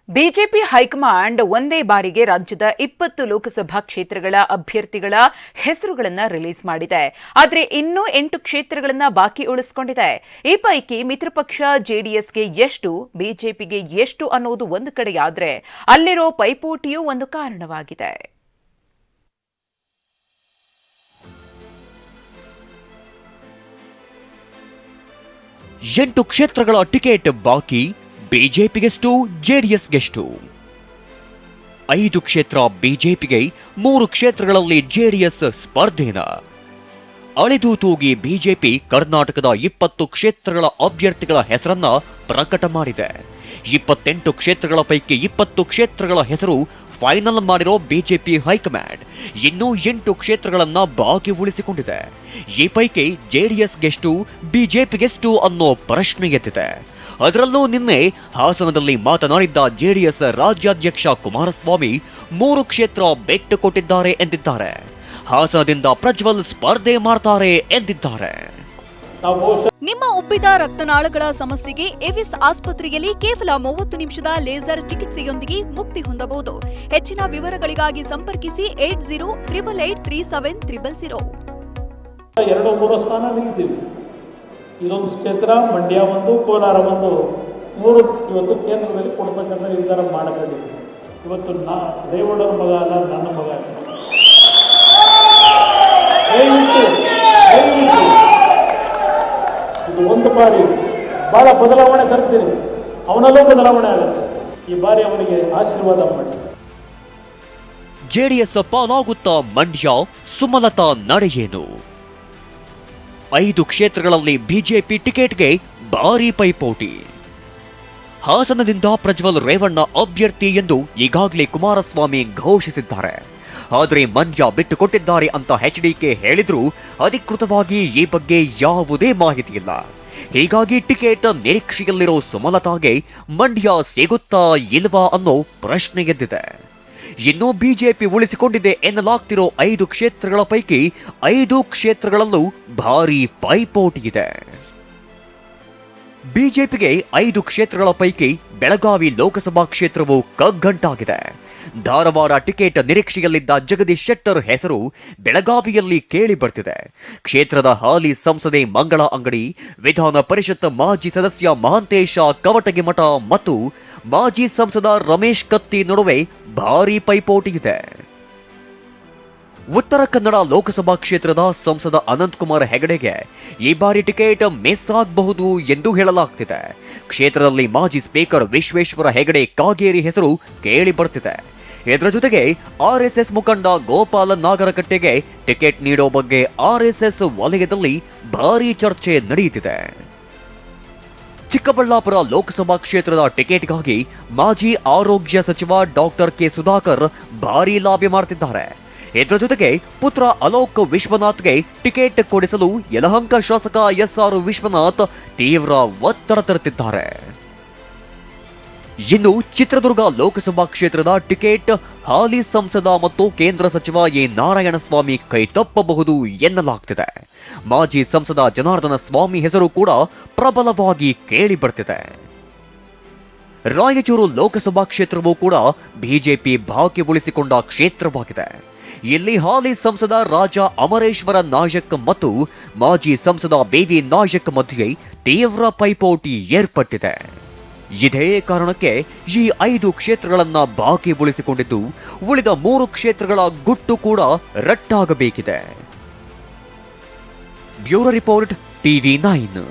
BJP high command ಒಂದೇ ಬಾರಿಗೆ ರಾಜ್ಯದ 20 ಲೋಕಸಭಾ ಕ್ಷೇತ್ರಗಳ ಅಭ್ಯರ್ಥಿಗಳ ಹೆಸರುಗಳನ್ನು ರಿಲೀಸ್ ಮಾಡಿದೆ. ಆದರೆ ಇನ್ನೂ 8 ಕ್ಷೇತ್ರಗಳನ್ನು ಬಾಕಿ ಉಳಿಸಿಕೊಂಡಿದೆ. ಈ ಪೈಕಿ ಮಿತ್ರ ಪಕ್ಷ ಜೆಡಿಎಸ್ಗೆ ಎಷ್ಟು, ಬಿಜೆಪಿಗೆ ಎಷ್ಟು ಅನ್ನೋದು ಒಂದು ಕಡೆಯಾದರೆ ಅಲ್ಲಿರೋ ಪೈಪೋಟಿಯೂ ಒಂದು ಕಾರಣವಾಗಿದೆ. 8 ಕ್ಷೇತ್ರಗಳ ಟಿಕೆಟ್ ಬಾಕಿ, ಬಿಜೆಪಿಗೆಷ್ಟು, ಜೆಡಿಎಸ್ಗೆಷ್ಟು? 5 ಕ್ಷೇತ್ರ ಬಿಜೆಪಿಗೆ, 3 ಕ್ಷೇತ್ರಗಳಲ್ಲಿ ಜೆಡಿಎಸ್ ಸ್ಪರ್ಧೆನ. ಅಳೆದು ತೂಗಿ ಬಿಜೆಪಿ ಕರ್ನಾಟಕದ 20 ಕ್ಷೇತ್ರಗಳ ಅಭ್ಯರ್ಥಿಗಳ ಹೆಸರನ್ನ ಪ್ರಕಟ ಮಾಡಿದೆ. 28 ಕ್ಷೇತ್ರಗಳ ಪೈಕಿ 20 ಕ್ಷೇತ್ರಗಳ ಹೆಸರು ಫೈನಲ್ ಮಾಡಿರೋ ಬಿಜೆಪಿ ಹೈಕಮಾಂಡ್ ಇನ್ನೂ 8 ಕ್ಷೇತ್ರಗಳನ್ನ ಬಾಕಿ ಉಳಿಸಿಕೊಂಡಿದೆ. ಈ ಪೈಕಿ ಜೆಡಿಎಸ್ಗೆಷ್ಟು, ಬಿಜೆಪಿಗೆಷ್ಟು ಅನ್ನೋ ಪ್ರಶ್ನೆ ಎದ್ದಿದೆ. ಅದರಲ್ಲೂ ನಿನ್ನೆ ಹಾಸನದಲ್ಲಿ ಮಾತನಾಡಿದ್ದ ಜೆಡಿಎಸ್ ರಾಜ್ಯಾಧ್ಯಕ್ಷ ಕುಮಾರಸ್ವಾಮಿ 3 ಕ್ಷೇತ್ರ ಬೆಟ್ಟು ಕೊಟ್ಟಿದ್ದಾರೆ ಎಂದಿದ್ದಾರೆ. ಹಾಸನದಿಂದ ಪ್ರಜ್ವಲ್ ಸ್ಪರ್ಧೆ ಮಾಡ್ತಾರೆ ಎಂದಿದ್ದಾರೆ. ನಿಮ್ಮ ಉಬ್ಬಿದ ರಕ್ತನಾಳಗಳ ಸಮಸ್ಯೆಗೆ ಎವಿಸ್ ಆಸ್ಪತ್ರೆಯಲ್ಲಿ ಕೇವಲ 30 ನಿಮಿಷದ ಲೇಸರ್ ಚಿಕಿತ್ಸೆಯೊಂದಿಗೆ ಮುಕ್ತಿ ಹೊಂದಬಹುದು. ಹೆಚ್ಚಿನ ವಿವರಗಳಿಗಾಗಿ ಸಂಪರ್ಕಿಸಿ 8088837000. 2-3 ಸ್ಥಾನ ನಿಲ್ತೀವಿ. ಇದೊಂದು ಕ್ಷೇತ್ರ, ಮಂಡ್ಯ ಒಂದು, ಕೋಲಾರ ಒಂದು, 3 ಇವತ್ತು ಕೇಂದ್ರದಲ್ಲಿ ಕೊಡ್ತಕ್ಕಂಥ ನಿರ್ಧಾರ ಮಾಡಕೊಂಡಿದ್ದೀವಿ. ಇವತ್ತು ರೇವಣ್ಣರ ಮಗ ಅಲ್ಲ, ನನ್ನ ಮಗ. ಇದು ಒಂದು ಬಾರಿ ಬಹಳ ಬದಲಾವಣೆ ತರ್ತೀನಿ. ಅವನಲ್ಲೂ ಬದಲಾವಣೆ ಆಗುತ್ತೆ. ಈ ಬಾರಿ ಅವನಿಗೆ ಆಶೀರ್ವಾದ ಮಾಡಿ. ಜೆಡಿಎಸ್ ಪಾಲಾಗುತ್ತಾ ಮಂಡ್ಯ, ಸುಮಲತಾ ನಡೆಯೇನು? 5 ಕ್ಷೇತ್ರಗಳಲ್ಲಿ ಬಿಜೆಪಿ ಟಿಕೆಟ್ಗೆ ಭಾರೀ ಪೈಪೋಟಿ. ಹಾಸನದಿಂದ ಪ್ರಜ್ವಲ್ ರೇವಣ್ಣ ಅಭ್ಯರ್ಥಿ ಎಂದು ಈಗಾಗಲೇ ಕುಮಾರಸ್ವಾಮಿ ಘೋಷಿಸಿದ್ದಾರೆ. ಆದರೆ ಮಂಡ್ಯ ಬಿಟ್ಟು ಕೊಟ್ಟಿದ್ದಾರೆ ಅಂತ ಎಚ್ಡಿಕೆ ಹೇಳಿದ್ರು ಅಧಿಕೃತವಾಗಿ ಈ ಬಗ್ಗೆ ಯಾವುದೇ ಮಾಹಿತಿ ಇಲ್ಲ. ಹೀಗಾಗಿ ಟಿಕೆಟ್ ನಿರೀಕ್ಷೆಯಲ್ಲಿರೋ ಸುಮಲತಾಗೆ ಮಂಡ್ಯ ಸಿಗುತ್ತಾ ಇಲ್ವಾ ಅನ್ನೋ ಪ್ರಶ್ನೆ ಎದ್ದಿದೆ. ಇನ್ನು ಬಿಜೆಪಿ ಉಳಿಸಿಕೊಂಡಿದೆ ಎನ್ನಲಾಗ್ತಿರೋ 5 ಕ್ಷೇತ್ರಗಳ ಪೈಕಿ 5 ಕ್ಷೇತ್ರಗಳಲ್ಲೂ ಭಾರೀ ಪೈಪೋಟಿ ಇದೆ. ಬಿಜೆಪಿಗೆ 5 ಕ್ಷೇತ್ರಗಳ ಪೈಕಿ ಬೆಳಗಾವಿ ಲೋಕಸಭಾ ಕ್ಷೇತ್ರವು ಕಗ್ಗಂಟಾಗಿದೆ. ಧಾರವಾಡ ಟಿಕೆಟ್ ನಿರೀಕ್ಷೆಯಲ್ಲಿದ್ದ ಜಗದೀಶ್ ಶೆಟ್ಟರ್ ಹೆಸರು ಬೆಳಗಾವಿಯಲ್ಲಿ ಕೇಳಿ ಬರ್ತಿದೆ. ಕ್ಷೇತ್ರದ ಹಾಲಿ ಸಂಸದೆ ಮಂಗಳಾ ಅಂಗಡಿ, ವಿಧಾನ ಪರಿಷತ್ ಮಾಜಿ ಸದಸ್ಯ ಮಹಾಂತೇಶ ಕವಟಗಿಮಠ ಮತ್ತು ಮಾಜಿ ಸಂಸದ ರಮೇಶ್ ಕತ್ತಿ ನಡುವೆ ಭಾರೀ ಪೈಪೋಟಿ ಇದೆ. ಉತ್ತರ ಕನ್ನಡ ಲೋಕಸಭಾ ಕ್ಷೇತ್ರದ ಸಂಸದ ಅನಂತಕುಮಾರ್ ಹೆಗಡೆಗೆ ಈ ಬಾರಿ ಟಿಕೆಟ್ ಮಿಸ್ ಆಗಬಹುದು ಎಂದು ಹೇಳಲಾಗ್ತಿದೆ. ಕ್ಷೇತ್ರದಲ್ಲಿ ಮಾಜಿ ಸ್ಪೀಕರ್ ವಿಶ್ವೇಶ್ವರ ಹೆಗಡೆ ಕಾಗೇರಿ ಹೆಸರು ಕೇಳಿ ಬರ್ತಿದೆ. ಇದರ ಜೊತೆಗೆ ಆರ್ಎಸ್ಎಸ್ ಮುಖಂಡ ಗೋಪಾಲ ನಾಗರಕಟ್ಟೆಗೆ ಟಿಕೆಟ್ ನೀಡೋ ಬಗ್ಗೆ ಆರ್ಎಸ್ಎಸ್ ವಲಯದಲ್ಲಿ ಭಾರೀ ಚರ್ಚೆ ನಡೆಯುತ್ತಿದೆ. ಚಿಕ್ಕಬಳ್ಳಾಪುರ ಲೋಕಸಭಾ ಕ್ಷೇತ್ರದ ಟಿಕೆಟ್ಗಾಗಿ ಮಾಜಿ ಆರೋಗ್ಯ ಸಚಿವ ಡಾಕ್ಟರ್ ಕೆ ಸುಧಾಕರ್ ಭಾರೀ ಲಾಬಿ ಮಾಡ್ತಿದ್ದಾರೆ. ಇದರ ಜೊತೆಗೆ ಪುತ್ರ ಅಲೋಕ್ ವಿಶ್ವನಾಥ್ಗೆ ಟಿಕೆಟ್ ಕೊಡಿಸಲು ಯಲಹಂಕ ಶಾಸಕ ಎಸ್ಆರ್ ವಿಶ್ವನಾಥ್ ತೀವ್ರ ಒತ್ತಡ ತರುತ್ತಿದ್ದಾರೆ. ಇನ್ನು ಚಿತ್ರದುರ್ಗ ಲೋಕಸಭಾ ಕ್ಷೇತ್ರದ ಟಿಕೆಟ್ ಹಾಲಿ ಸಂಸದ ಮತ್ತು ಕೇಂದ್ರ ಸಚಿವ ಎ ನಾರಾಯಣಸ್ವಾಮಿ ಕೈತಪ್ಪಬಹುದು ಎನ್ನಲಾಗ್ತಿದೆ. ಮಾಜಿ ಸಂಸದ ಜನಾರ್ದನ ಸ್ವಾಮಿ ಹೆಸರು ಕೂಡ ಪ್ರಬಲವಾಗಿ ಕೇಳಿ ಬರ್ತಿದೆ. ರಾಯಚೂರು ಲೋಕಸಭಾ ಕ್ಷೇತ್ರವೂ ಕೂಡ ಬಿಜೆಪಿ ಬಾಕಿ ಉಳಿಸಿಕೊಂಡ ಕ್ಷೇತ್ರವಾಗಿದೆ. ಇಲ್ಲಿ ಹಾಲಿ ಸಂಸದ ರಾಜ ಅಮರೇಶ್ವರ ನಾಯಕ್ ಮತ್ತು ಮಾಜಿ ಸಂಸದ ಬಿವಿ ನಾಯಕ್ ಮಧ್ಯೆ ತೀವ್ರ ಪೈಪೋಟಿ ಏರ್ಪಟ್ಟಿದೆ. ಇದೇ ಕಾರಣಕ್ಕೆ ಈ 5 ಕ್ಷೇತ್ರಗಳನ್ನ ಬಾಕಿ ಉಳಿಸಿಕೊಂಡಿದ್ದು ಉಳಿದ 3 ಕ್ಷೇತ್ರಗಳ ಗುಟ್ಟು ಕೂಡ ರಟ್ಟಾಗಬೇಕಿದೆ. Bureau report, TV9.